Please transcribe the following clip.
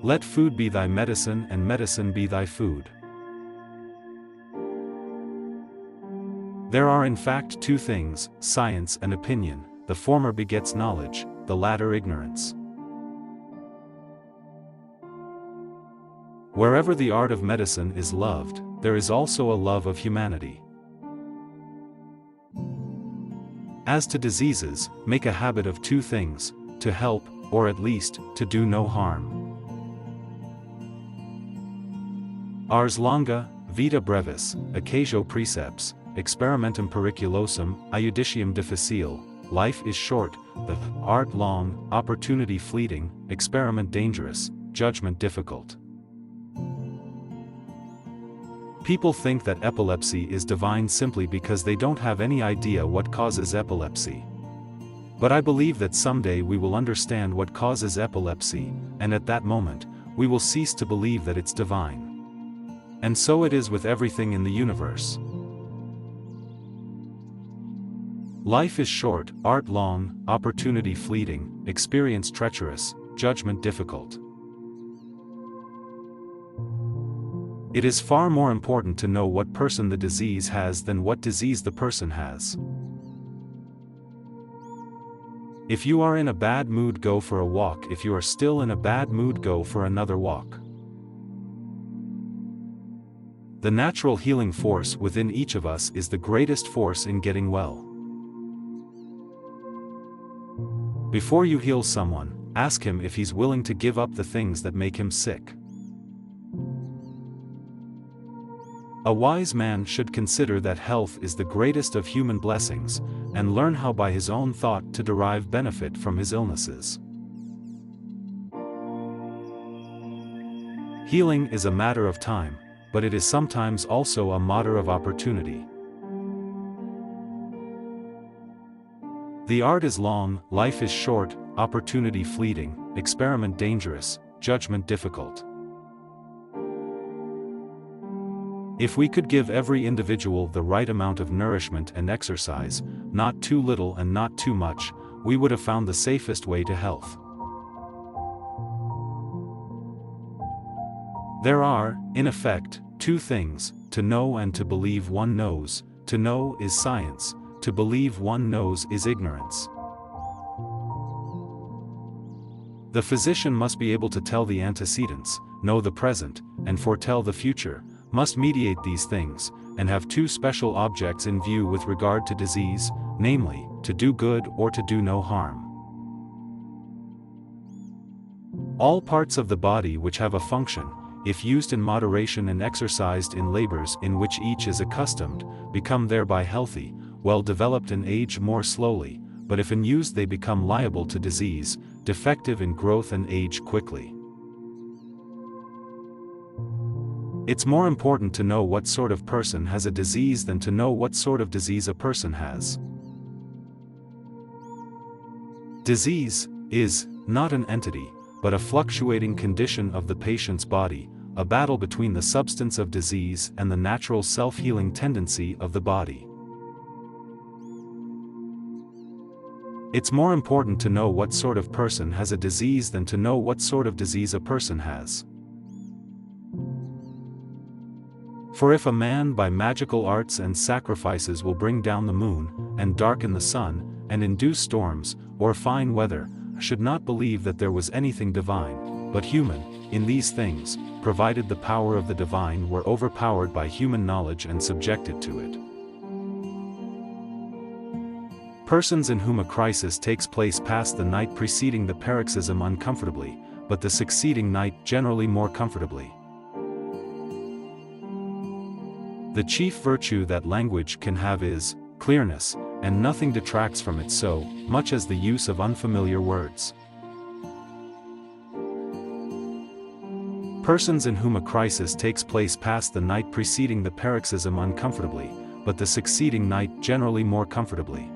Let food be thy medicine and medicine be thy food. There are in fact two things, science and opinion, the former begets knowledge, the latter ignorance. Wherever the art of medicine is loved, there is also a love of humanity. As to diseases, make a habit of two things, to help, or at least, to do no harm. Ars longa, vita brevis, occaso praeseps, experimentum periculosum, iudicium difficile, life is short, the art long, opportunity fleeting, experiment dangerous, judgment difficult. People think that epilepsy is divine simply because they don't have any idea what causes epilepsy. But I believe that someday we will understand what causes epilepsy, and at that moment, we will cease to believe that it's divine. And so it is with everything in the universe. Life is short, art long, opportunity fleeting, experience treacherous, judgment difficult. It is far more important to know what person the disease has than what disease the person has. If you are in a bad mood, go for a walk. If you are still in a bad mood, go for another walk. The natural healing force within each of us is the greatest force in getting well. Before you heal someone, ask him if he's willing to give up the things that make him sick. A wise man should consider that health is the greatest of human blessings, and learn how by his own thought to derive benefit from his illnesses. Healing is a matter of time, but it is sometimes also a matter of opportunity. The art is long, life is short, opportunity fleeting, experiment dangerous, judgment difficult. If we could give every individual the right amount of nourishment and exercise, not too little and not too much, we would have found the safest way to health. There are, in effect, two things, to know and to believe one knows. To know is science, to believe one knows is ignorance. The physician must be able to tell the antecedents, know the present, and foretell the future, must mediate these things, and have two special objects in view with regard to disease, namely, to do good or to do no harm. All parts of the body which have a function, if used in moderation and exercised in labors in which each is accustomed, become thereby healthy, well developed and age more slowly, but if unused they become liable to disease, defective in growth and age quickly. It's more important to know what sort of person has a disease than to know what sort of disease a person has. Disease is not an entity, but a fluctuating condition of the patient's body, a battle between the substance of disease and the natural self-healing tendency of the body. It's more important to know what sort of person has a disease than to know what sort of disease a person has. For if a man by magical arts and sacrifices will bring down the moon, and darken the sun, and induce storms, or fine weather, I should not believe that there was anything divine, but human, in these things, provided the power of the divine were overpowered by human knowledge and subjected to it. Persons in whom a crisis takes place pass the night preceding the paroxysm uncomfortably, but the succeeding night generally more comfortably. The chief virtue that language can have is clearness, and nothing detracts from it so much as the use of unfamiliar words. Persons in whom a crisis takes place pass the night preceding the paroxysm uncomfortably, but the succeeding night generally more comfortably.